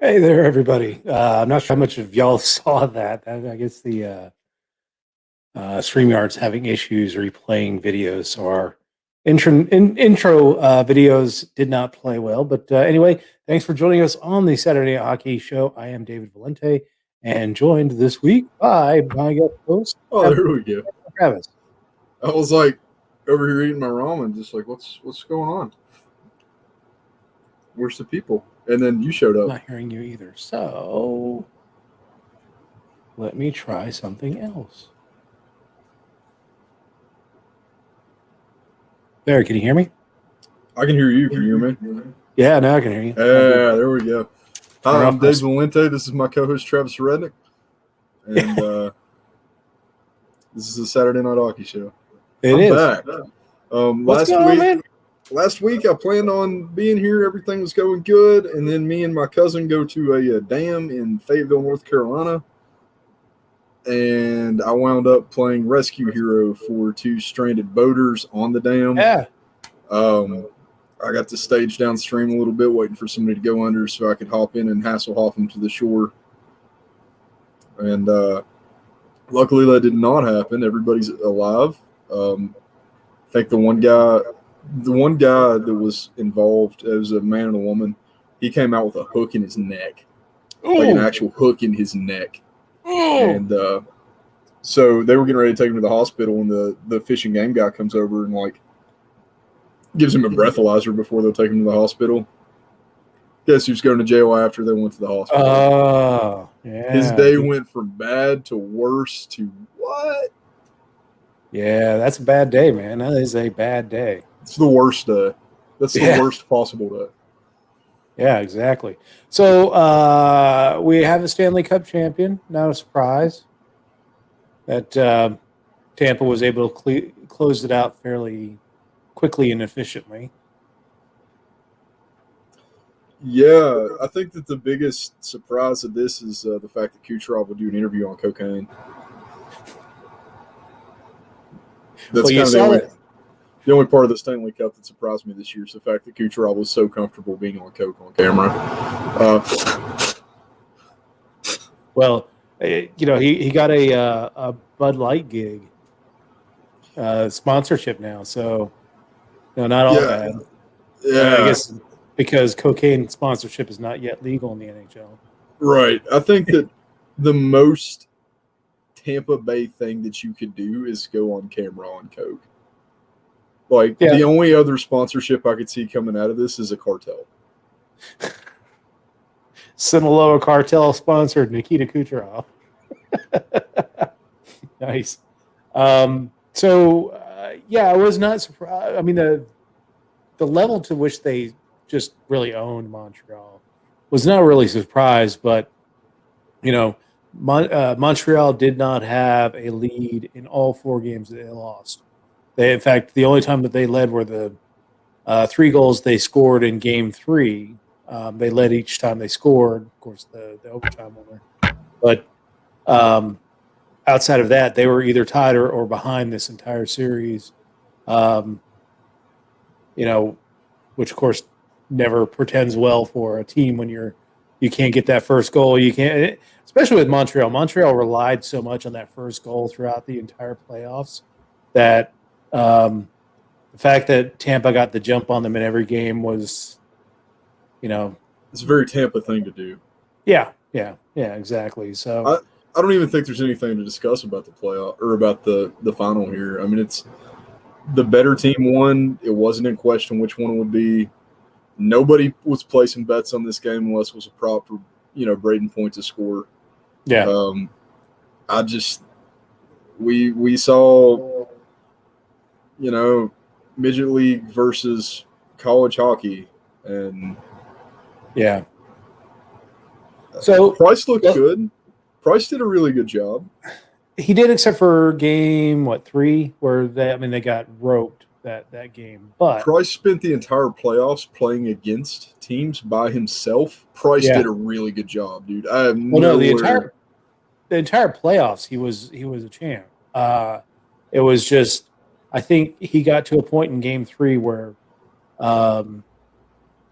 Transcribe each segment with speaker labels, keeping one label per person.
Speaker 1: Hey there, everybody. I'm not sure how much of y'all saw that. I guess the StreamYard's having issues replaying videos, so our intro videos did not play well. But anyway, thanks for joining us on the Saturday Night Hockey Show. I am David Valente, and joined this week by my guest host,
Speaker 2: Oh, there we go.
Speaker 1: Travis.
Speaker 2: I was like over here eating my ramen, just like, what's going on? Where's the people? And then you showed
Speaker 1: I'm
Speaker 2: up.
Speaker 1: not hearing you either, so let me try something else. There, can you hear me?
Speaker 2: I can hear you. Can you hear me?
Speaker 1: Yeah, now I can hear you.
Speaker 2: Yeah, there we go. Hi, I'm
Speaker 1: off my
Speaker 2: Dave Valente. This is my co-host Travis Rednick, and this is the Saturday Night Hockey Show.
Speaker 1: It
Speaker 2: I'm
Speaker 1: is.
Speaker 2: back.
Speaker 1: What's going on, man?
Speaker 2: Last week I planned on being here. Everything was going good, and then me and my cousin go to a dam in Fayetteville, North Carolina. And I wound up playing rescue hero for two stranded boaters on the dam.
Speaker 1: Yeah.
Speaker 2: I got to stage downstream a little bit, waiting for somebody to go under so I could hop in and Hasselhoff them to the shore. And luckily that did not happen. Everybody's alive. I think the one guy that was involved, it was a man and a woman, he came out with a hook in his neck.
Speaker 1: Ooh.
Speaker 2: Like an actual hook in his neck.
Speaker 1: Ooh.
Speaker 2: And so they were getting ready to take him to the hospital, and the fish and game guy comes over and like gives him a breathalyzer before they'll take him to the hospital. Guess who's going to jail after they went to the hospital?
Speaker 1: Oh, yeah.
Speaker 2: His day went from bad to worse to what?
Speaker 1: Yeah, that's a bad day, man. That is a bad day.
Speaker 2: It's the worst day. That's the worst possible day.
Speaker 1: Yeah, exactly. So we have a Stanley Cup champion. Not a surprise that Tampa was able to close it out fairly quickly and efficiently.
Speaker 2: Yeah, I think that the biggest surprise of this is the fact that Kucherov will do an interview on cocaine. That's kind of the only part of the Stanley Cup that surprised me this year is the fact that Kucherov was so comfortable being on coke on camera.
Speaker 1: Well, he got a Bud Light gig sponsorship now, so not all bad.
Speaker 2: Yeah,
Speaker 1: I guess because cocaine sponsorship is not yet legal in the NHL.
Speaker 2: Right. I think that the most Tampa Bay thing that you could do is go on camera on coke. Like, the only other sponsorship I could see coming out of this is a cartel.
Speaker 1: Sinaloa cartel sponsored Nikita Kucherov. Nice. I was not surprised. I mean, the level to which they just really owned Montreal was not really surprised, but Montreal did not have a lead in all 4 games that they lost. In fact, the only time that they led were the 3 goals they scored in Game 3. They led each time they scored, of course, the overtime winner. But outside of that, they were either tied or behind this entire series. Which of course never portends well for a team when you can't get that first goal. You can't, especially with Montreal. Montreal relied so much on that first goal throughout the entire playoffs that the fact that Tampa got the jump on them in every game was,
Speaker 2: it's a very Tampa thing to do.
Speaker 1: Yeah, exactly. So
Speaker 2: I don't even think there's anything to discuss about the playoff or about the final here. I mean, it's the better team won. It wasn't in question which one it would be. Nobody was placing bets on this game unless it was a prop for, Braden Point to score.
Speaker 1: Yeah.
Speaker 2: We saw, midget league versus college hockey, and
Speaker 1: yeah. So
Speaker 2: Price looked good. Price did a really good job.
Speaker 1: He did, except for game 3, where they got roped that game. But
Speaker 2: Price spent the entire playoffs playing against teams by himself. Price did a really good job, dude. I have
Speaker 1: the entire playoffs he was a champ. It was just, I think he got to a point in game 3 where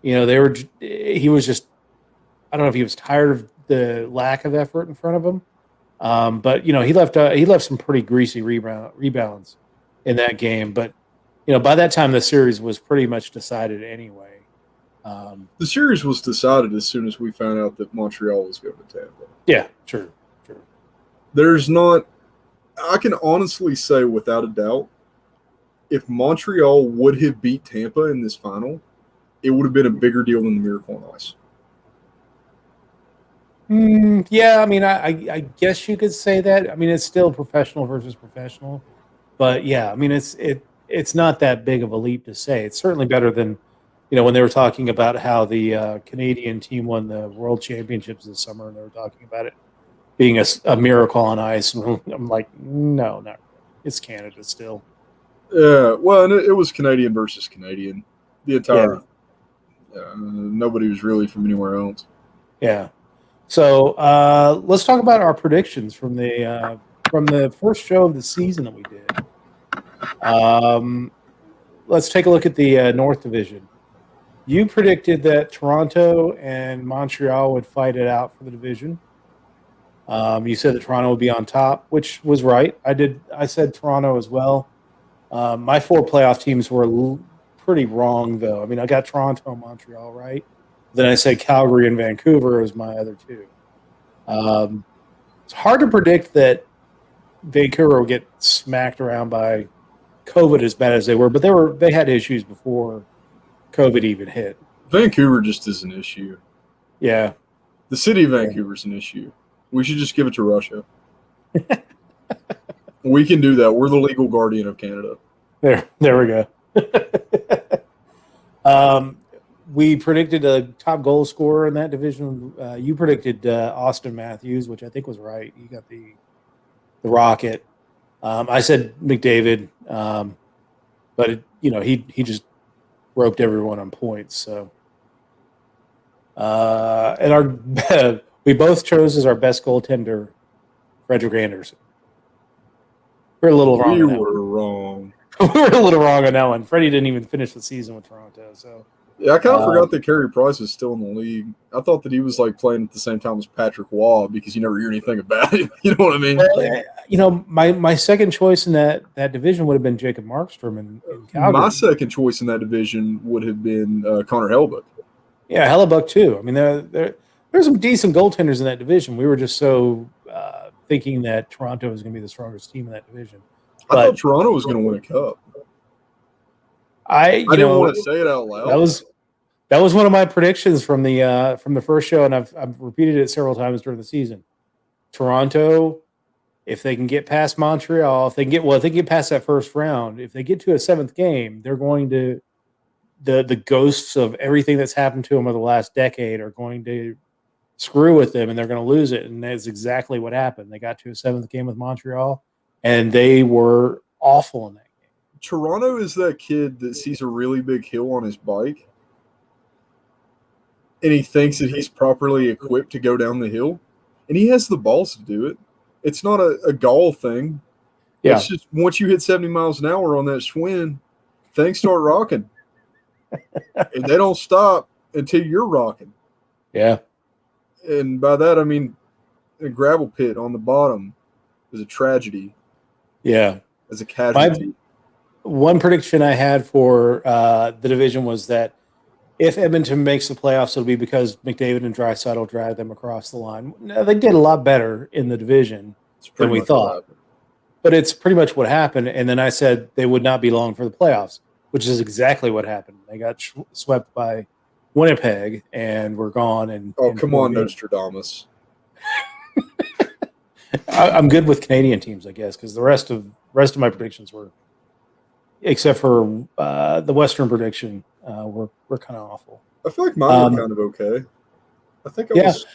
Speaker 1: he was just I don't know if he was tired of the lack of effort in front of him. But he left some pretty greasy rebounds in that game. But by that time the series was pretty much decided anyway.
Speaker 2: The series was decided as soon as we found out that Montreal was going to Tampa.
Speaker 1: Yeah, sure.
Speaker 2: There's not. I can honestly say without a doubt, if Montreal would have beat Tampa in this final, it would have been a bigger deal than the Miracle on Ice.
Speaker 1: Yeah, I mean, I guess you could say that. I mean, it's still professional versus professional, but yeah, I mean, it's not that big of a leap to say. It's certainly better than, when they were talking about how the Canadian team won the World Championships this summer, and they were talking about it being a miracle on ice. And I'm like, no, not really. It's Canada still.
Speaker 2: Yeah, well, and it was Canadian versus Canadian. The entire nobody was really from anywhere else.
Speaker 1: Yeah. So let's talk about our predictions from the first show of the season that we did. Let's take a look at the North Division. You predicted that Toronto and Montreal would fight it out for the division. You said that Toronto would be on top, which was right. I said Toronto as well. My 4 playoff teams were pretty wrong, though. I mean, I got Toronto and Montreal right. Then I said Calgary and Vancouver as my other 2. It's hard to predict that Vancouver will get smacked around by COVID as bad as they were, but they had issues before COVID even hit.
Speaker 2: Vancouver just is an issue.
Speaker 1: Yeah.
Speaker 2: The city of Vancouver is an issue. We should just give it to Russia. We can do that. We're the legal guardian of Canada.
Speaker 1: There we go. We predicted a top goal scorer in that division. You predicted Austin Matthews, which I think was right. You got the Rocket. I said McDavid, but he just roped everyone on points. So, and we both chose as our best goaltender Frederick Anderson. We're a little wrong.
Speaker 2: We were wrong.
Speaker 1: We were a little wrong on that one. Freddie didn't even finish the season with Toronto, so.
Speaker 2: Yeah, I kind of forgot that Carey Price was still in the league. I thought that he was playing at the same time as Patrick Waugh because you never hear anything about him. You know what I mean?
Speaker 1: My second choice in that division would have been Jacob Markstrom in Calgary.
Speaker 2: My second choice in that division would have been Connor Hellebuyck.
Speaker 1: Yeah, Hellebuyck too. I mean, there's some decent goaltenders in that division. We were just so thinking that Toronto was going to be the strongest team in that division.
Speaker 2: I thought Toronto was going to win a cup.
Speaker 1: I
Speaker 2: didn't want to say it out loud.
Speaker 1: That was one of my predictions from the first show, and I've repeated it several times during the season. Toronto, if they can get past Montreal, if they can get past that first round, if they get to a 7th game, they're going to the ghosts of everything that's happened to them over the last decade are going to screw with them, and they're going to lose it. And that's exactly what happened. They got to a 7th game with Montreal, and they were awful in that game.
Speaker 2: Toronto is that kid that sees a really big hill on his bike, and he thinks that he's properly equipped to go down the hill, and he has the balls to do it. It's not a gall thing. Yeah. It's just once you hit 70 miles an hour on that Schwinn, things start rocking. And they don't stop until you're rocking.
Speaker 1: Yeah.
Speaker 2: And by that, I mean a gravel pit on the bottom is a tragedy.
Speaker 1: Yeah.
Speaker 2: As a casualty.
Speaker 1: One prediction I had for the division was that if Edmonton makes the playoffs, it'll be because McDavid and Draisaitl dragged them across the line. Now, they did a lot better in the division than we thought. But it's pretty much what happened. And then I said they would not be long for the playoffs, which is exactly what happened. They got swept by Winnipeg and were gone. And
Speaker 2: come on, Nostradamus.
Speaker 1: I'm good with Canadian teams, I guess, because the rest of my predictions were, except for the Western prediction, were kind of awful.
Speaker 2: I feel like mine were kind of okay. I think I was.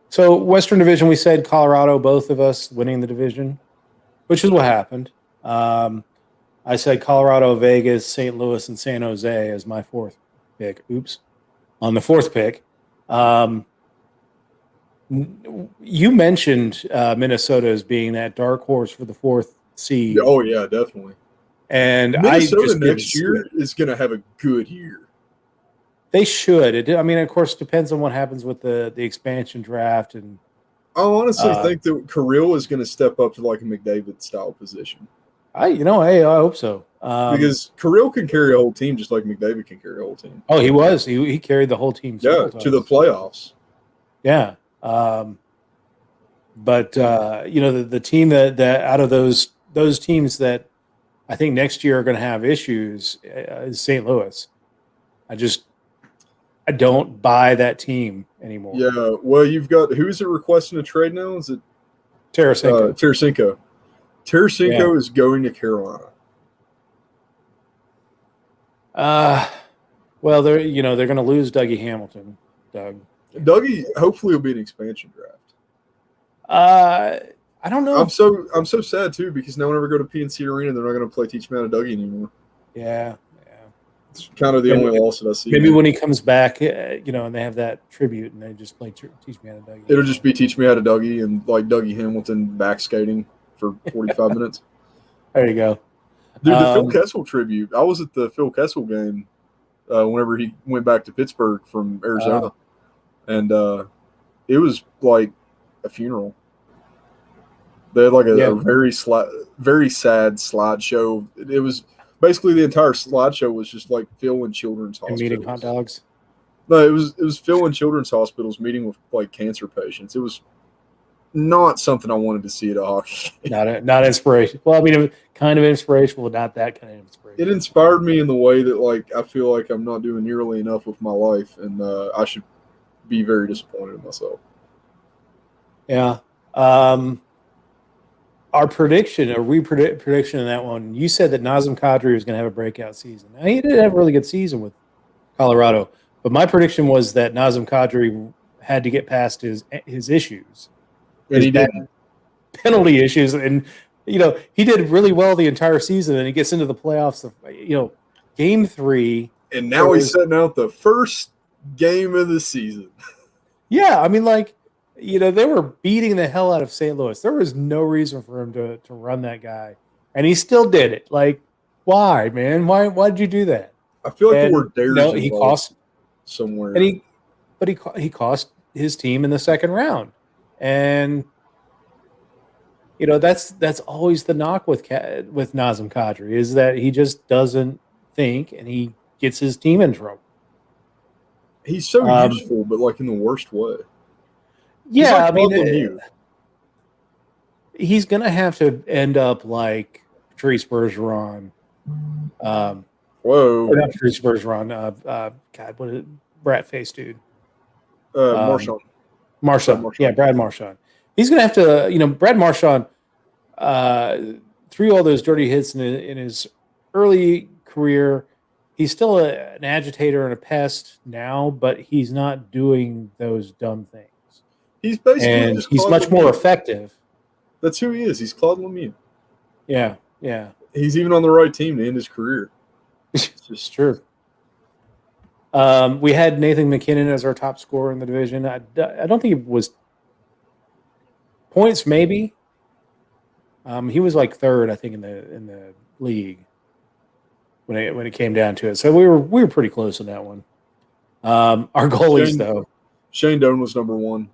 Speaker 1: So Western Division, we said Colorado, both of us winning the division, which is what happened. I said Colorado, Vegas, St. Louis, and San Jose as my 4th pick. Oops. On the 4th pick. You mentioned Minnesota as being that dark horse for the 4th seed.
Speaker 2: Oh, yeah, definitely.
Speaker 1: And
Speaker 2: Minnesota next year is going to have a good year.
Speaker 1: They should. I mean, of course, depends on what happens with the expansion draft. And
Speaker 2: I honestly think that Kirill is going to step up to like a McDavid style position.
Speaker 1: I hope so.
Speaker 2: Because Kirill can carry a whole team just like McDavid can carry a whole team.
Speaker 1: Oh, he was. He carried the whole team.
Speaker 2: Yeah, to the playoffs.
Speaker 1: Yeah. But the team that out of those teams that I think next year are going to have issues is St. Louis. I don't buy that team anymore.
Speaker 2: Yeah, well, you've got who's it requesting a trade now? Is it
Speaker 1: Tarasenko?
Speaker 2: Tarasenko is going to Carolina.
Speaker 1: Well, they're going to lose Dougie Hamilton.
Speaker 2: Dougie hopefully will be an expansion draft.
Speaker 1: I don't know.
Speaker 2: I'm so sad too because now whenever I go to PNC Arena, they're not going to play Teach Me How to Dougie anymore.
Speaker 1: Yeah.
Speaker 2: It's kind of the only loss that I see.
Speaker 1: Maybe when he comes back, and they have that tribute, and they just play Teach Me How to Dougie.
Speaker 2: It'll just be Teach Me How to Dougie and like Dougie Hamilton back skating for 45 minutes.
Speaker 1: There you go.
Speaker 2: Dude, the Phil Kessel tribute. I was at the Phil Kessel game whenever he went back to Pittsburgh from Arizona. And it was like a funeral. They had like a very sad slideshow. It was basically the entire slideshow was just like Phil in children's hospitals.
Speaker 1: And meeting hot dogs?
Speaker 2: No, it was Phil in children's hospitals meeting with like cancer patients. It was not something I wanted to see at a hockey game.
Speaker 1: Not inspiration. Well, I mean, it was kind of inspirational, but not that kind of inspiration.
Speaker 2: It inspired me in the way that like I feel like I'm not doing nearly enough with my life, and I should be very disappointed in myself.
Speaker 1: Yeah. Our prediction, prediction in that one, you said that Nazem Kadri was going to have a breakout season. Now, he did have a really good season with Colorado, but my prediction was that Nazem Kadri had to get past his issues.
Speaker 2: And he did.
Speaker 1: Penalty issues. And, he did really well the entire season, and he gets into the playoffs, game 3.
Speaker 2: And now he's setting out the first game of the season.
Speaker 1: Yeah, I mean, they were beating the hell out of St. Louis. There was no reason for him to run that guy, and he still did it. Like, why, man? Why did you do that?
Speaker 2: I feel like there were dares
Speaker 1: he cost
Speaker 2: somewhere,
Speaker 1: and he cost his team in the second round, and that's always the knock with Nazem Kadri is that he just doesn't think, and he gets his team in trouble.
Speaker 2: He's so useful, but like in the worst way.
Speaker 1: Yeah, I mean, he's going to have to end up like Patrice Bergeron.
Speaker 2: Whoa.
Speaker 1: Or not Patrice Bergeron. God, what is it? Brat face dude.
Speaker 2: Marchand.
Speaker 1: Yeah, Brad Marchand. He's going to have to, Brad Marchand threw all those dirty hits in his early career. He's still an agitator and a pest now, but he's not doing those dumb things.
Speaker 2: He's basically
Speaker 1: and he's much more effective.
Speaker 2: That's who he is. He's Claude Lemieux.
Speaker 1: Yeah.
Speaker 2: He's even on the right team to end his career.
Speaker 1: It's true. We had Nathan McKinnon as our top scorer in the division. I don't think it was points, maybe. He was like third, I think, in the league when it came down to it. So we were pretty close on that one. Our goalies, though.
Speaker 2: Shane Doan was number 1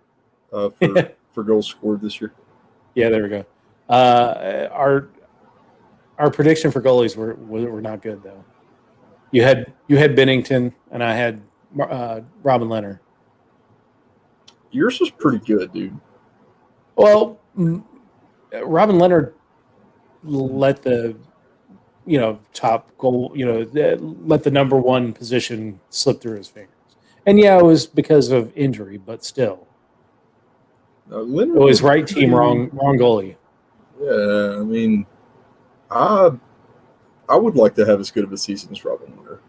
Speaker 2: for goals scored this year.
Speaker 1: Yeah, there we go. Our prediction for goalies were not good though. You had Bennington, and I had Robin Leonard.
Speaker 2: Yours was pretty good, dude.
Speaker 1: Well, Robin Leonard let the top goal, let the number 1 position slip through his fingers. And yeah, it was because of injury, but still. It was right team, wrong goalie.
Speaker 2: Yeah, I mean, I would like to have as good of a season as Robin Leonard.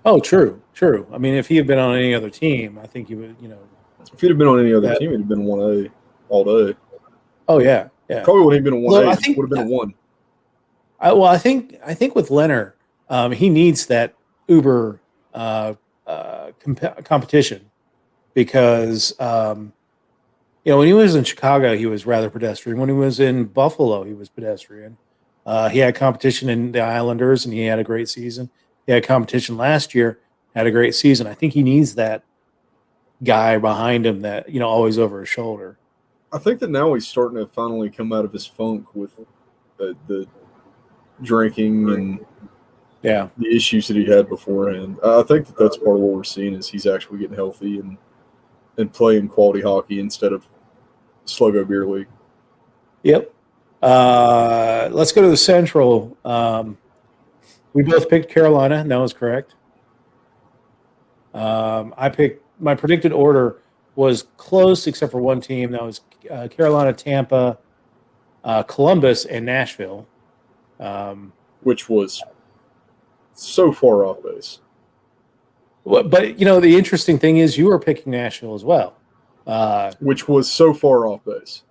Speaker 1: Oh, true. I mean, if he had been on any other team, I think he would,
Speaker 2: If he'd have been on any other team, he'd have been 1A all day.
Speaker 1: Oh, yeah.
Speaker 2: Probably wouldn't have been a 1A. Well, I think would have been a 1.
Speaker 1: I think with Leonard, he needs that uber competition because when he was in Chicago, he was rather pedestrian. When he was in Buffalo, he was pedestrian. He had competition in the Islanders, and he had a great season. He had competition last year, had a great season. I think he needs that guy behind him that, always over his shoulder.
Speaker 2: I think that now he's starting to finally come out of his funk with the drinking and
Speaker 1: the
Speaker 2: issues that he had beforehand. I think that that's part of what we're seeing is he's actually getting healthy and playing quality hockey instead of Sluggo Beer League.
Speaker 1: Yep. Let's go to the Central. We both picked Carolina, and that was correct. I picked my predicted order was close except for one team. That was Carolina, Tampa, Columbus, and Nashville.
Speaker 2: Which was so far off base.
Speaker 1: But the interesting thing is you were picking Nashville as well.
Speaker 2: Which was so far off base.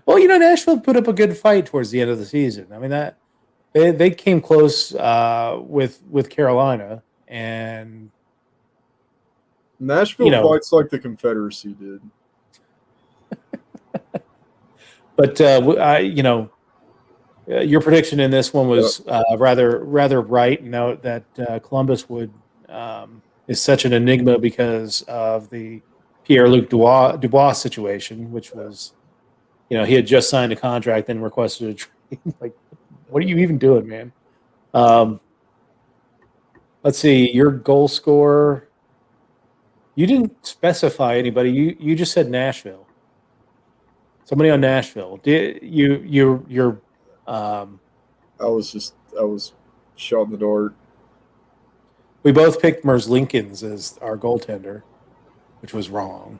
Speaker 1: Well, Nashville put up a good fight towards the end of the season. I mean, that they came close with Carolina, and
Speaker 2: Nashville fights like the Confederacy did.
Speaker 1: But your prediction in this one was rather right. Note that Columbus is such an enigma because of the Pierre-Luc Dubois situation, which was, he had just signed a contract and requested a trade. Like, what are you even doing, man? Let's see, your goal scorer. You didn't specify anybody. You just said Nashville. Somebody on Nashville. You're
Speaker 2: I was shot in the dark.
Speaker 1: We both picked Merzlikins as our goaltender, which was wrong.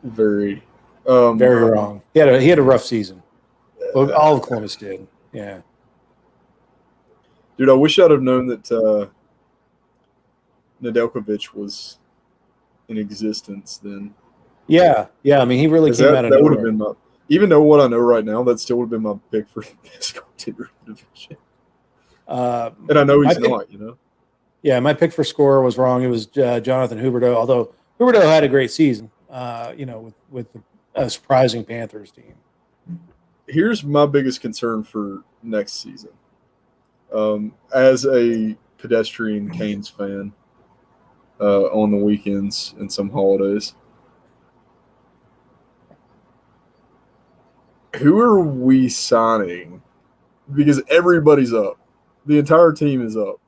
Speaker 2: Very
Speaker 1: wrong. He had a rough season. Well, all of Columbus did. Yeah.
Speaker 2: Dude, I wish I'd have known that Nedeljkovic was in existence then.
Speaker 1: Yeah. I mean, he really came out of nowhere.
Speaker 2: That would have been even though what I know right now, that still would have been my pick for best goaltender in the division. And I know he's not,
Speaker 1: Yeah, my pick for scorer was wrong. It was Jonathan Huberdeau, although Huberdeau had a great season, with a surprising Panthers team.
Speaker 2: Here's my biggest concern for next season. As a pedestrian Canes fan on the weekends and some holidays, who are we signing? Because everybody's up. The entire team is up.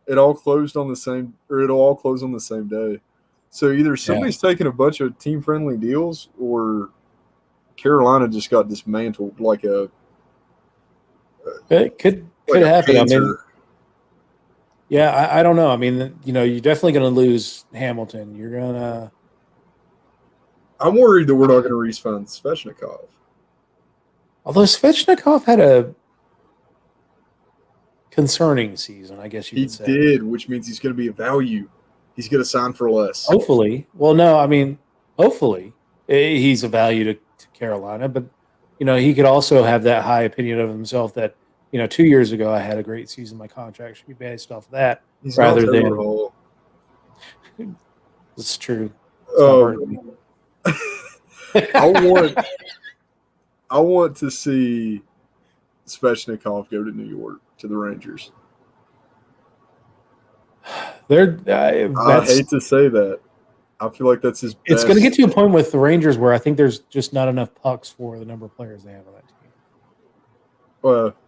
Speaker 2: It'll all close on the same day. So either somebody's taking a bunch of team-friendly deals or Carolina just got dismantled like a
Speaker 1: it could happen. Panzer. I mean, I don't know. I mean, you're definitely going to lose Hamilton. You're going to –
Speaker 2: I'm worried that we're not going to re-sign Svechnikov.
Speaker 1: Although Svechnikov had a concerning season, I guess you could say.
Speaker 2: He did, which means he's going to be a value. He's going to sign for less.
Speaker 1: Hopefully. Well, no, I mean, hopefully he's a value to Carolina. But, he could also have that high opinion of himself that, 2 years ago I had a great season. My contract should be based off of that rather than – It's true.
Speaker 2: I want to see Svechnikov go to New York, to the Rangers.
Speaker 1: I
Speaker 2: hate to say that. I feel like that's his best.
Speaker 1: It's going to get to a point with the Rangers where I think there's just not enough pucks for the number of players they have on that team.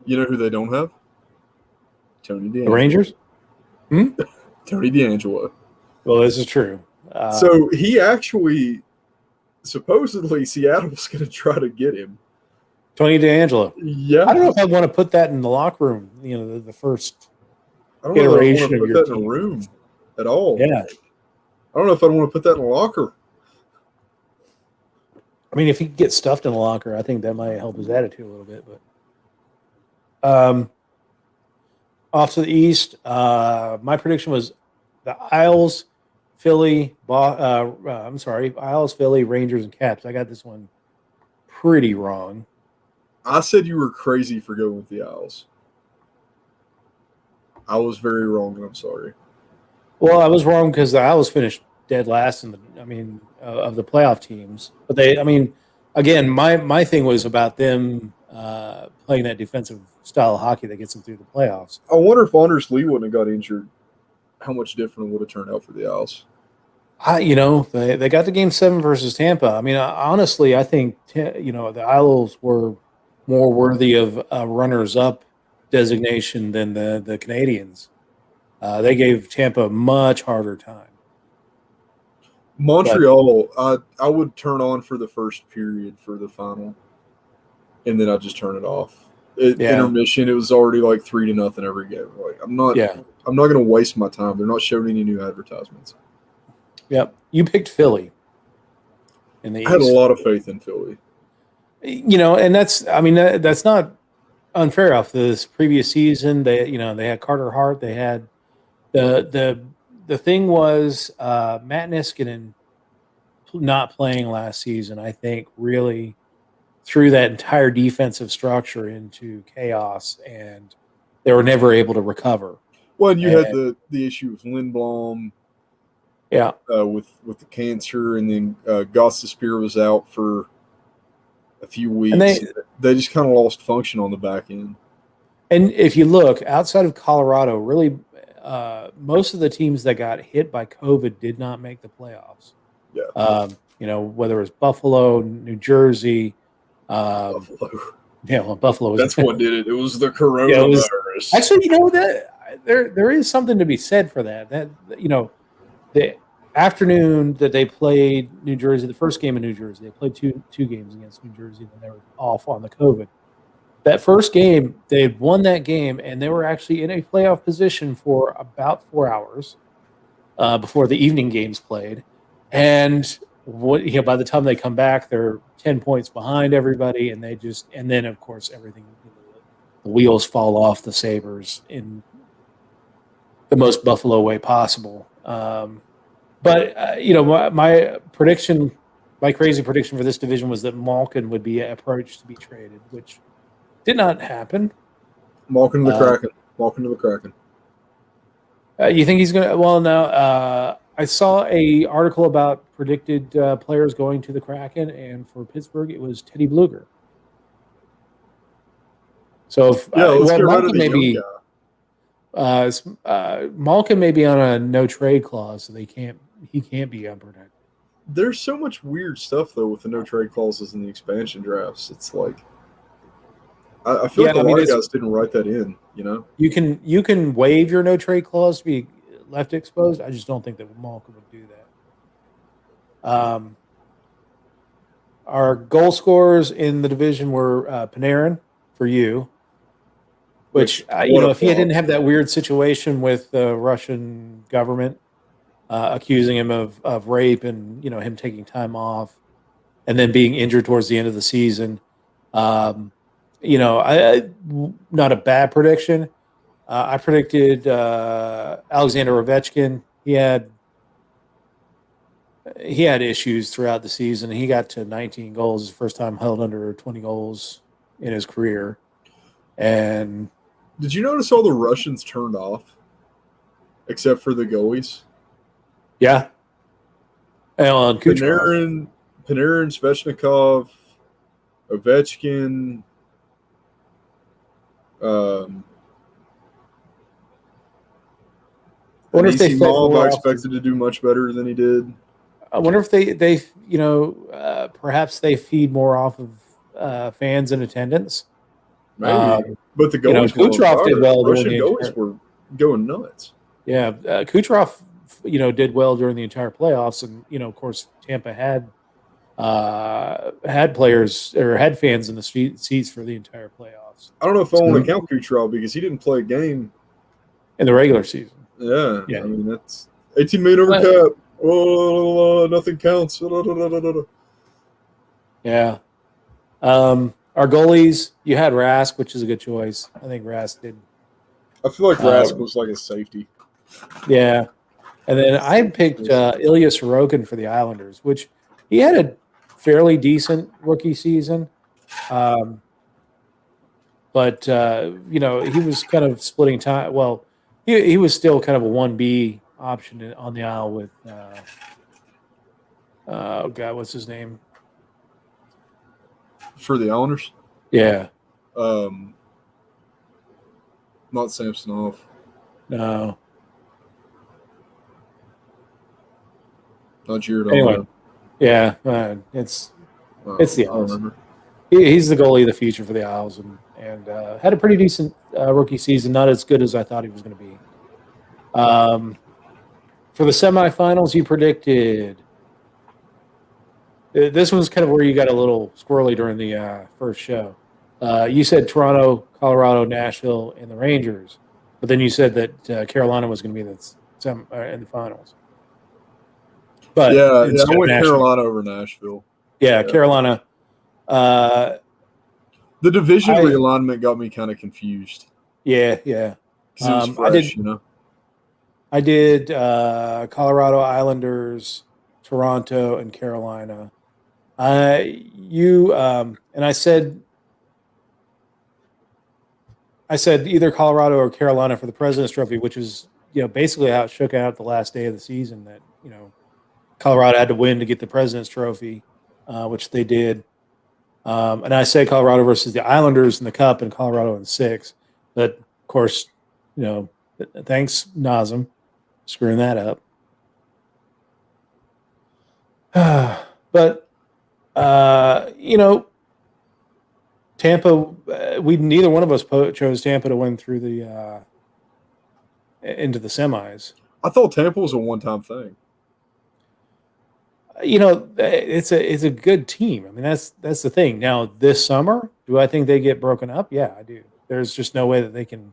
Speaker 2: You know who they don't have? Tony DeAngelo.
Speaker 1: The Rangers?
Speaker 2: Tony DeAngelo.
Speaker 1: Well, this is true.
Speaker 2: So he actually, supposedly, Seattle's going to try to get him.
Speaker 1: Tony DeAngelo.
Speaker 2: Yeah.
Speaker 1: I don't know if I want to put that in the locker room, the first
Speaker 2: I don't know if I want to put that in a room at all.
Speaker 1: Yeah.
Speaker 2: I don't know if I'd want to put that in a locker.
Speaker 1: I mean, if he gets stuffed in the locker, I think that might help his attitude a little bit. But off to the East, my prediction was the Isles, Philly, Isles, Philly, Rangers, and Caps. I got this one pretty wrong.
Speaker 2: I said you were crazy for going with the Isles. I was very wrong, and I'm sorry.
Speaker 1: Well, I was wrong because the Isles finished dead last of the playoff teams. But again, my thing was about them playing that defensive style of hockey that gets them through the playoffs.
Speaker 2: I wonder if Anders Lee wouldn't have got injured how much different it would have turned out for the Owls.
Speaker 1: They got to Game 7 versus Tampa. I mean, honestly, I think the Isles were more worthy of a runners-up designation than the Canadians. They gave Tampa a much harder time.
Speaker 2: Montreal, I would turn on for the first period for the final, and then I'd just turn it off. Intermission, it was already like 3-0 every game. Like I'm not going to waste my time. They're not showing any new advertisements.
Speaker 1: Yep, you picked Philly in the East.
Speaker 2: I had a lot of faith in Philly.
Speaker 1: And that's not unfair. Off this previous season, they had Carter Hart. They had the thing was Matt Niskanen not playing last season. I think really threw that entire defensive structure into chaos, and they were never able to recover.
Speaker 2: Well, and you had the issue with Lindblom.
Speaker 1: Yeah,
Speaker 2: with the cancer, and then Gostisbehere was out for a few weeks. And they just kind of lost function on the back end.
Speaker 1: And if you look outside of Colorado, really, most of the teams that got hit by COVID did not make the playoffs.
Speaker 2: Yeah.
Speaker 1: Whether it was Buffalo, New Jersey.
Speaker 2: Buffalo.
Speaker 1: Yeah, well, Buffalo was.
Speaker 2: That's what did it. It was the coronavirus.
Speaker 1: Actually, that there is something to be said for that. The afternoon that they played New Jersey, the first game in New Jersey, they played two games against New Jersey, and they were off on the COVID. That first game, they had won that game, and they were actually in a playoff position for about 4 hours before the evening games played. And by the time they come back, they're 10 points behind everybody, and then of course everything, the wheels fall off the Sabres in the most Buffalo way possible. But my prediction, my crazy prediction for this division was that Malkin would be approached to be traded, which did not happen.
Speaker 2: Malkin to the Kraken. Malkin to the Kraken.
Speaker 1: You think he's going to? Well, no. I saw a article about predicted players going to the Kraken, and for Pittsburgh, it was Teddy Bluger. So if Malkin may be, Malkin may be on a no trade clause, so he can't be unprotected.
Speaker 2: There's so much weird stuff though with the no trade clauses in the expansion drafts. It's like I feel like a lot of guys didn't write that in.
Speaker 1: You can waive your no trade clause to be left exposed. I just don't think that Malkin would do that. Our goal scorers in the division were Panarin for you, which if he didn't have that weird situation with the Russian government accusing him of rape and him taking time off and then being injured towards the end of the season, not a bad prediction. I predicted Alexander Ovechkin. He had issues throughout the season. He got to 19 goals, his first time held under 20 goals in his career. And
Speaker 2: did you notice all the Russians turned off, except for the goalies?
Speaker 1: Yeah. And
Speaker 2: Panarin, Svechnikov, Ovechkin. I wonder if they I expected to do much better than he did.
Speaker 1: I wonder if they perhaps they feed more off of fans in attendance.
Speaker 2: Maybe, but the goalies
Speaker 1: Kucherov did well.
Speaker 2: Russian goalies were going nuts.
Speaker 1: Yeah, Kucherov, did well during the entire playoffs, and of course Tampa had players or had fans in the seats for the entire playoffs.
Speaker 2: I don't know if I want to count Kucherov because he didn't play a game
Speaker 1: in the regular season.
Speaker 2: Yeah. I mean that's 18 million over cap. Oh, nothing counts.
Speaker 1: Yeah. Our goalies, you had Rask, which is a good choice. I think Rask did.
Speaker 2: I feel like Rask was like a safety.
Speaker 1: Yeah. And then I picked Ilya Sorokin for the Islanders, which he had a fairly decent rookie season. But he was kind of splitting time. Well, he was still kind of a 1B option on the aisle with what's his name?
Speaker 2: For the Islanders?
Speaker 1: Yeah.
Speaker 2: Not Samsonov.
Speaker 1: No.
Speaker 2: Not
Speaker 1: Anyway,
Speaker 2: Giordano.
Speaker 1: yeah, it's the
Speaker 2: I don't
Speaker 1: Owls.
Speaker 2: remember.
Speaker 1: He's the goalie of the future for the Owls, and had a pretty decent rookie season. Not as good as I thought he was going to be. For the semifinals, you predicted. This was kind of where you got a little squirrely during the first show. You said Toronto, Colorado, Nashville, and the Rangers, but then you said that Carolina was going to be in the finals. But
Speaker 2: Yeah, I
Speaker 1: instead of
Speaker 2: went
Speaker 1: Nashville,
Speaker 2: Carolina over Nashville.
Speaker 1: yeah,
Speaker 2: Yeah.
Speaker 1: Carolina.
Speaker 2: The division
Speaker 1: I
Speaker 2: realignment got me kind of confused
Speaker 1: yeah.
Speaker 2: because it was
Speaker 1: I
Speaker 2: fresh, you know.
Speaker 1: did Colorado Islanders, Toronto, and Carolina. And I said either Colorado or Carolina for the President's Trophy, which is basically how it shook out the last day of the season. That Colorado had to win to get the President's Trophy, which they did. And I said Colorado versus the Islanders in the Cup, and Colorado in 6. But of course, thanks Nazem, screwing that up. But Tampa, we neither one of us chose Tampa to win through the into the semis.
Speaker 2: I thought Tampa was a one-time thing.
Speaker 1: It's a good team. I mean, that's the thing. Now this summer, do I think they get broken up? Yeah, I do. There's just no way that they can.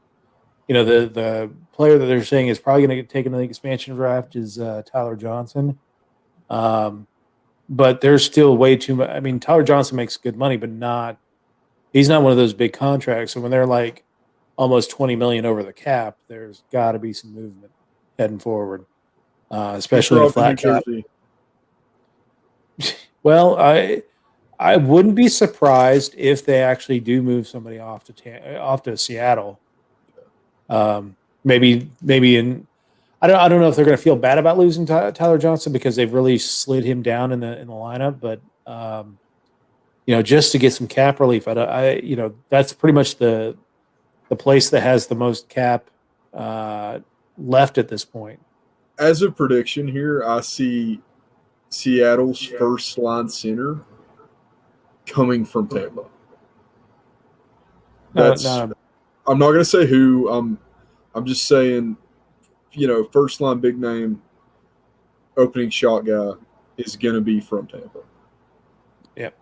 Speaker 1: The player that they're saying is probably going to get taken in the expansion draft is Tyler Johnson. But there's still way too much. I mean, Tyler Johnson makes good money, but he's not one of those big contracts. So when they're like almost 20 million over the cap, there's got to be some movement heading forward, especially in a flat cap. Well, I wouldn't be surprised if they actually do move somebody off to Seattle. Maybe I don't know if they're going to feel bad about losing Tyler Johnson because they've really slid him down in the lineup, but just to get some cap relief, that's pretty much the place that has the most cap left at this point.
Speaker 2: As a prediction here, I see Seattle's first line center coming from Tampa. I'm not going to say who. I'm just saying, first line big name opening shot guy is going to be from Tampa.
Speaker 1: Yep.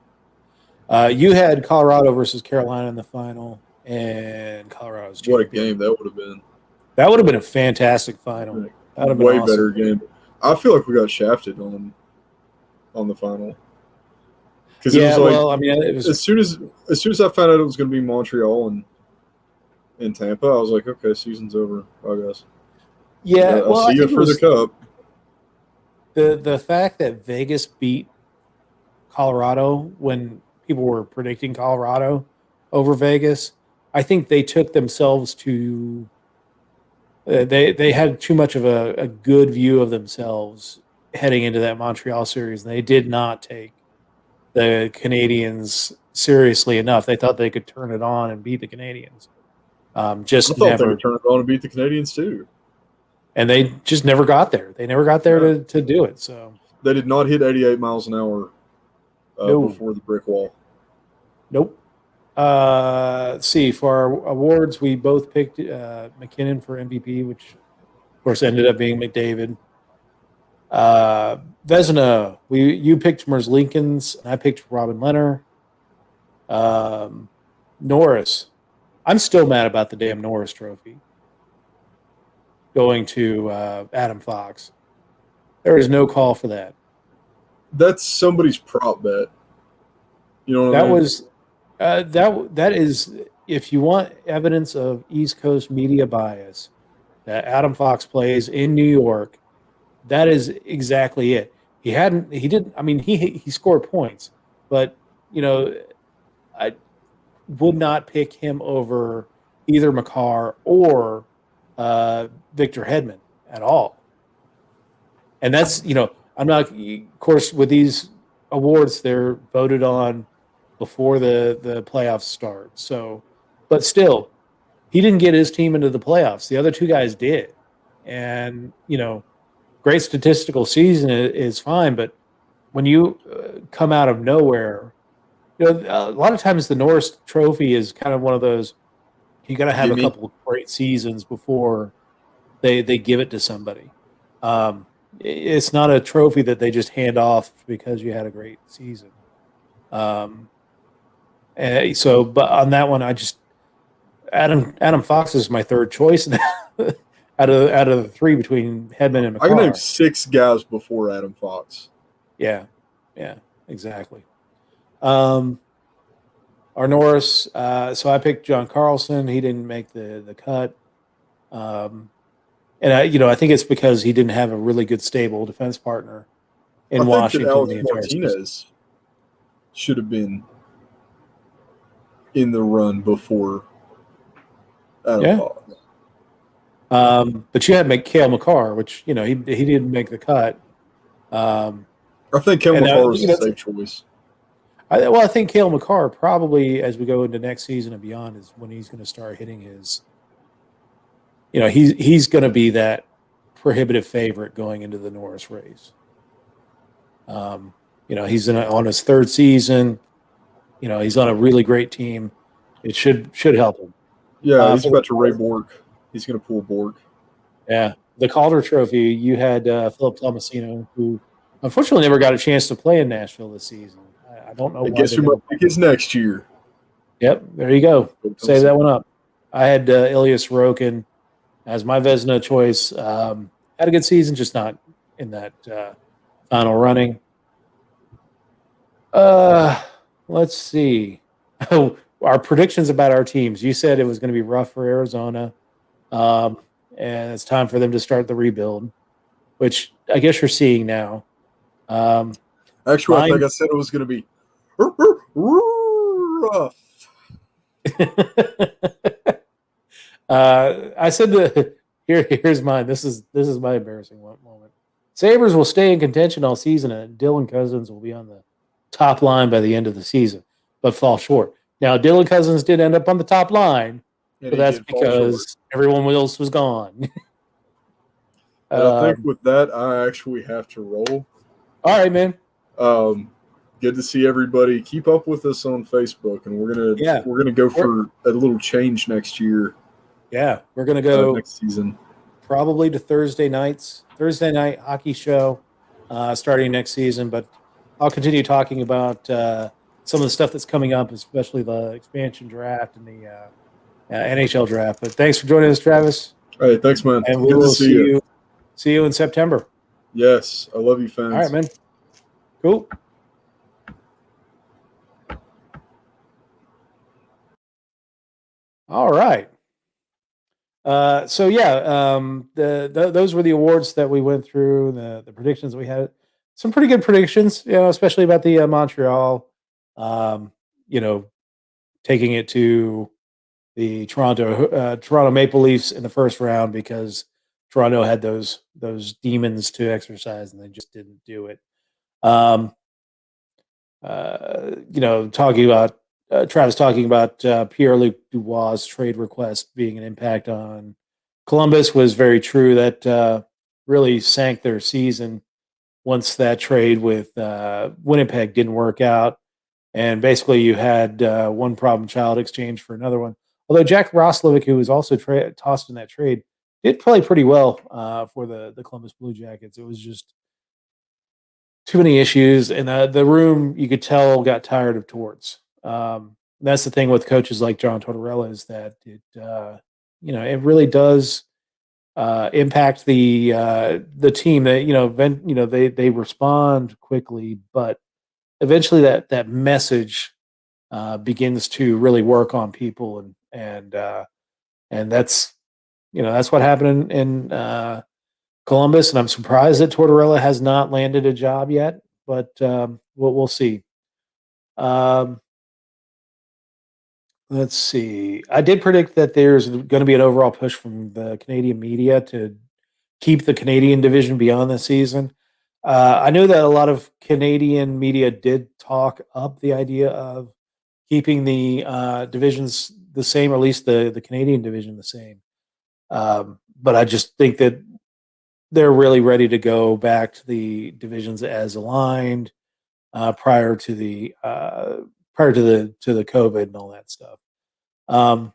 Speaker 1: You had Colorado versus Carolina in the final, and Colorado's champion.
Speaker 2: What a game that would have been.
Speaker 1: That would have been a fantastic final. That would have been
Speaker 2: way
Speaker 1: awesome.
Speaker 2: Better game. I feel like we got shafted on the final. Because it was as soon as I found out it was going to be Montreal and Tampa, I was like, okay, season's over. Bye, guys.
Speaker 1: Yeah,
Speaker 2: I'll see you for the Cup.
Speaker 1: The fact that Vegas beat Colorado when people were predicting Colorado over Vegas, I think they took themselves to they had too much of a good view of themselves heading into that Montreal series, and they did not take the Canadians seriously enough. They thought they could turn it on and beat the Canadians.
Speaker 2: I thought they could turn it on and beat the Canadians too.
Speaker 1: And they just never got there. They never got there to do it. So
Speaker 2: they did not hit 88 miles an hour before the brick wall.
Speaker 1: Nope. Let's see. For our awards, we both picked McKinnon for MVP, which, of course, ended up being McDavid. Vezina, you picked Merzlikins, and I picked Robin Lehner. Norris. I'm still mad about the damn Norris trophy going to Adam Fox. There is no call for that.
Speaker 2: That's somebody's prop bet. You know what I mean?
Speaker 1: Was that is, if you want evidence of East Coast media bias, that Adam Fox plays in New York, that is exactly it. He scored points, but I would not pick him over either Makar or Victor Hedman at all. And that's, I'm not, of course, with these awards, they're voted on before the playoffs start. So, but still, he didn't get his team into the playoffs. The other two guys did. And, great statistical season is fine, but when you come out of nowhere, a lot of times the Norris Trophy is kind of one of those. You got to have a
Speaker 2: Gimme.
Speaker 1: couple of great seasons before they give it to somebody. It's not a trophy that they just hand off because you had a great season. Um, but on that one, I just Adam Fox is my third choice out of the three between Hedman and
Speaker 2: I can name
Speaker 1: McCarr.
Speaker 2: 6 guys before Adam Fox.
Speaker 1: Yeah, exactly. Our Norris. So I picked John Carlson. He didn't make the cut. And I think it's because he didn't have a really good stable defense partner
Speaker 2: I
Speaker 1: in
Speaker 2: think that
Speaker 1: Washington
Speaker 2: Alex
Speaker 1: the entire season.
Speaker 2: Martinez should have been in the run before Adam Fox.
Speaker 1: But you had Cale McCarr, which he didn't make the cut.
Speaker 2: I think Kel McCarr was a safe choice.
Speaker 1: I think Cale McCarr probably, as we go into next season and beyond, is when he's going to start hitting his. He's going to be that prohibitive favorite going into the Norris race. He's on his third season. He's on a really great team. It should help him.
Speaker 2: Yeah, he's about to Ray Bork. He's going to pull Bork.
Speaker 1: Yeah, the Calder Trophy. You had Philip Tomasino, who unfortunately never got a chance to play in Nashville this season. I don't know.
Speaker 2: I guess who might pick his next year?
Speaker 1: Yep, there you go. Save that one up. I had Ilias Rokin as my Vezina choice. Had a good season, just not in that final running. Let's see. Oh, our predictions about our teams. You said it was going to be rough for Arizona, and it's time for them to start the rebuild, which I guess you're seeing now.
Speaker 2: Actually, I think I said it was going to be rough.
Speaker 1: I said that here's mine. This is my embarrassing moment. Sabres will stay in contention all season, and Dylan Cousins will be on the top line by the end of the season, but fall short. Now, Dylan Cousins did end up on the top line, but that's because everyone else was gone.
Speaker 2: And I think with that, I actually have to roll.
Speaker 1: All right, man.
Speaker 2: Good to see everybody. Keep up with us on Facebook, and we're gonna go for a little change next year.
Speaker 1: Yeah, we're gonna go
Speaker 2: next season,
Speaker 1: probably to Thursday night hockey show, starting next season. But I'll continue talking about some of the stuff that's coming up, especially the expansion draft and the NHL draft. But thanks for joining us, Travis.
Speaker 2: Hey, thanks, man.
Speaker 1: And we will see you. See you in September.
Speaker 2: Yes, I love you, fans.
Speaker 1: All right, man. Cool. All right. Those were the awards that we went through, the predictions we had. Some pretty good predictions, especially about the Montreal, taking it to the Toronto Maple Leafs in the first round because Toronto had those demons to exercise and they just didn't do it. Talking about Travis talking about Pierre-Luc Dubois' trade request being an impact on Columbus was very true. That really sank their season once that trade with Winnipeg didn't work out. And basically you had one problem child exchange for another one. Although Jack Roslovic, who was also tossed in that trade, did play pretty well for the Columbus Blue Jackets. It was just too many issues. And the room, you could tell, got tired of Torts. That's the thing with coaches like John Tortorella is that it really does impact the team. That they respond quickly, but eventually that message begins to really work on people, and that's that's what happened in Columbus. And I'm surprised that Tortorella has not landed a job yet, but we'll see. Let's see. I did predict that there's going to be an overall push from the Canadian media to keep the Canadian division beyond the season. I know that a lot of Canadian media did talk up the idea of keeping the divisions the same, or at least the Canadian division the same. But I just think that they're really ready to go back to the divisions as aligned prior to the COVID and all that stuff. Um,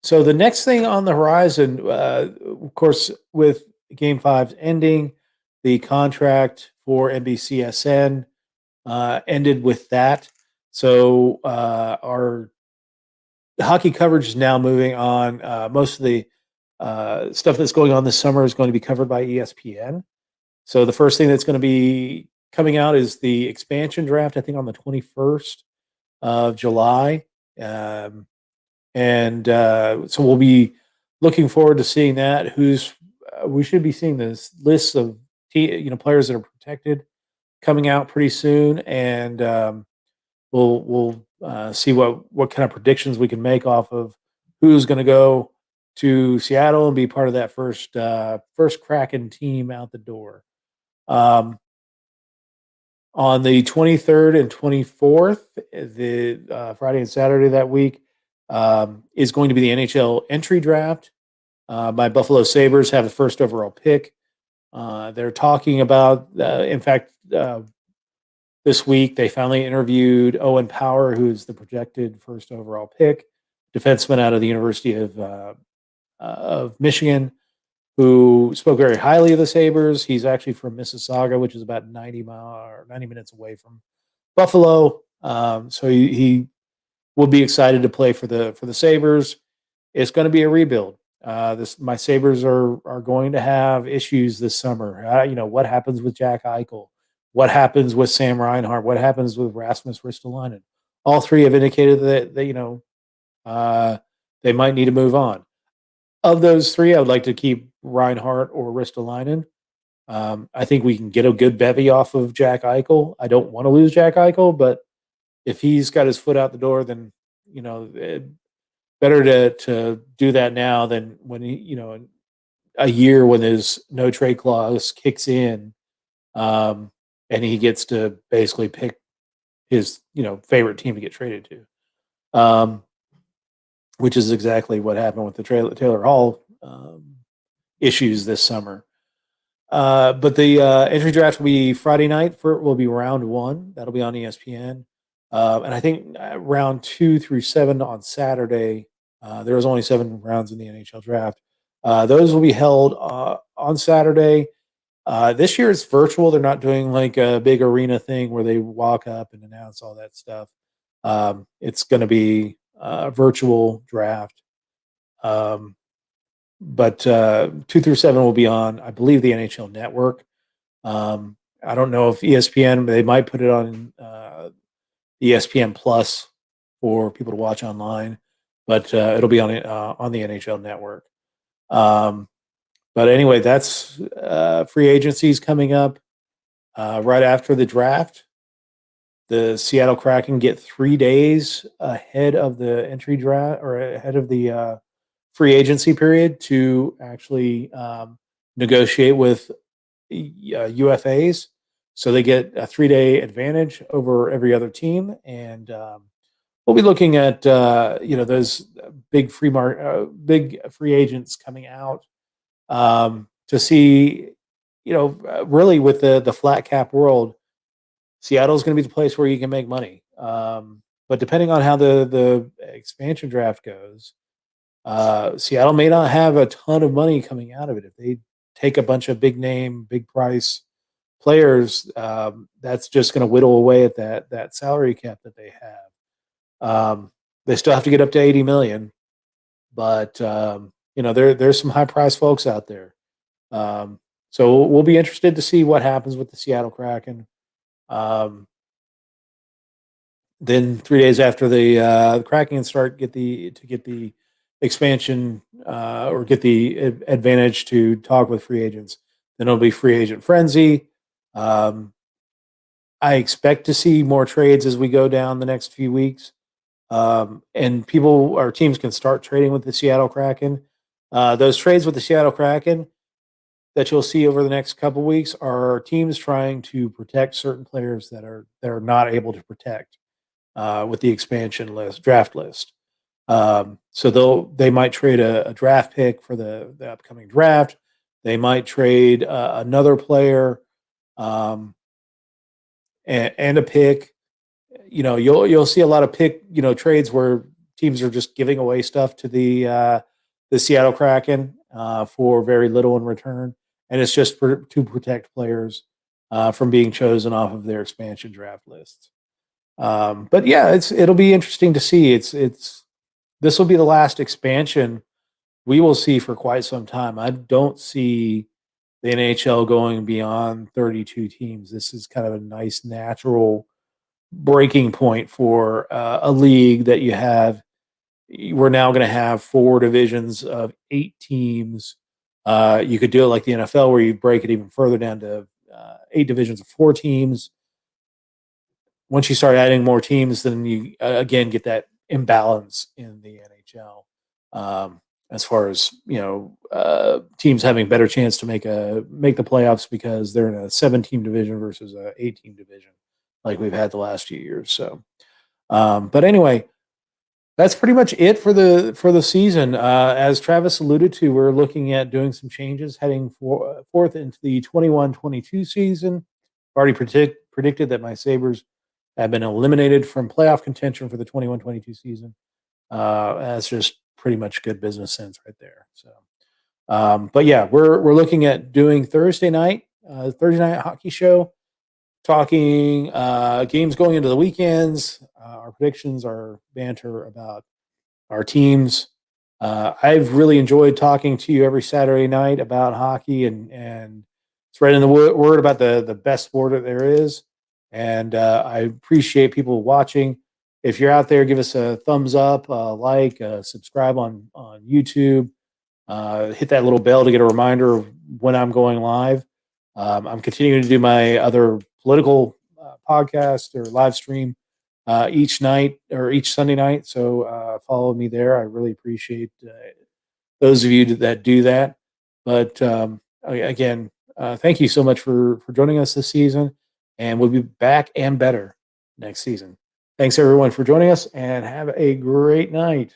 Speaker 1: so the next thing on the horizon, of course, with Game Five ending, the contract for NBCSN ended with that. So our hockey coverage is now moving on. Most of the stuff that's going on this summer is going to be covered by ESPN. So the first thing that's going to be coming out is the expansion draft, I think on the 21st of July. So we'll be looking forward to seeing that. We should be seeing this list of players that are protected coming out pretty soon, and we'll see what kind of predictions we can make off of who's going to go to Seattle and be part of that first Kraken team out the door. On the 23rd and 24th, the Friday and Saturday that week, is going to be the NHL entry draft. My Buffalo Sabres have the first overall pick. They're talking about, in fact, this week they finally interviewed Owen Power, who's the projected first overall pick, defenseman out of the University of Michigan, who spoke very highly of the Sabres. He's actually from Mississauga, which is about 90 minutes away from Buffalo. So he will be excited to play for the Sabres. It's going to be a rebuild. My Sabres are going to have issues this summer. What happens with Jack Eichel? What happens with Sam Reinhart? What happens with Rasmus Ristolainen? All three have indicated that they might need to move on. Of those three, I would like to keep Reinhart or Ristolainen. I think we can get a good bevy off of Jack Eichel. I don't want to lose Jack Eichel, but if he's got his foot out the door, then better to do that now than when in a year when his no trade clause kicks in, and he gets to basically pick his favorite team to get traded to, which is exactly what happened with the Taylor Hall issues this summer. But the entry draft will be Friday night. Will be round one. That'll be on ESPN. And I think round 2 through 7 on Saturday. There was only 7 rounds in the NHL draft. Those will be held on Saturday. This year it's virtual. They're not doing like a big arena thing where they walk up and announce all that stuff. It's going to be a virtual draft. But 2 through 7 will be on, I believe, the NHL Network. I don't know if ESPN, they might put it on ESPN Plus for people to watch online, but it'll be on the NHL Network. But anyway, that's free agencies coming up right after the draft. The Seattle Kraken get 3 days ahead of the entry draft or ahead of the free agency period to actually negotiate with UFAs. So they get a 3-day advantage over every other team. And we'll be looking at, those big free agents coming out to see, really with the flat cap world, Seattle is going to be the place where you can make money. But depending on how the expansion draft goes, Seattle may not have a ton of money coming out of it. If they take a bunch of big name, big price players, that's just going to whittle away at that salary cap that they have. They still have to get up to 80 million, but there's some high price folks out there. So we'll be interested to see what happens with the Seattle Kraken. Then 3 days after the Kraken get the expansion or get the advantage to talk with free agents, then it'll be free agent frenzy. I expect to see more trades as we go down the next few weeks, and teams can start trading with the Seattle Kraken. Those trades with the Seattle Kraken that you'll see over the next couple weeks are teams trying to protect certain players that are not able to protect with the expansion draft list. So they might trade a draft pick for the upcoming draft. They might trade another player and a pick. You'll see a lot of pick trades where teams are just giving away stuff to the Seattle Kraken for very little in return, and it's just to protect players from being chosen off of their expansion draft lists. But yeah, it'll be interesting to see. This will be the last expansion we will see for quite some time. I don't see the NHL going beyond 32 teams. This is kind of a nice natural breaking point for a league that you have. We're now going to have 4 divisions of 8 teams. You could do it like the NFL, where you break it even further down to 8 divisions of 4 teams. Once you start adding more teams, then you again get that imbalance in the NHL. As far as teams having better chance to make the playoffs because they're in a 7-team division versus a 8-team division, like we've had the last few years. So, but anyway, that's pretty much it for the season. As Travis alluded to, we're looking at doing some changes heading forth into the 21-22 season. Already predicted that my Sabres have been eliminated from playoff contention for the 21-22 season. That's just pretty much good business sense right there. So, but yeah, we're looking at doing Thursday night hockey show, talking games going into the weekends, our predictions, our banter about our teams. I've really enjoyed talking to you every Saturday night about hockey and spreading the word about the best sport that there is. And I appreciate people watching. If you're out there, give us a thumbs up, like, subscribe on YouTube. Hit that little bell to get a reminder of when I'm going live. I'm continuing to do my other political podcast or live stream each night or each Sunday night. So follow me there. I really appreciate those of you that do that. But again, thank you so much for joining us this season. And we'll be back and better next season. Thanks, everyone, for joining us, and have a great night.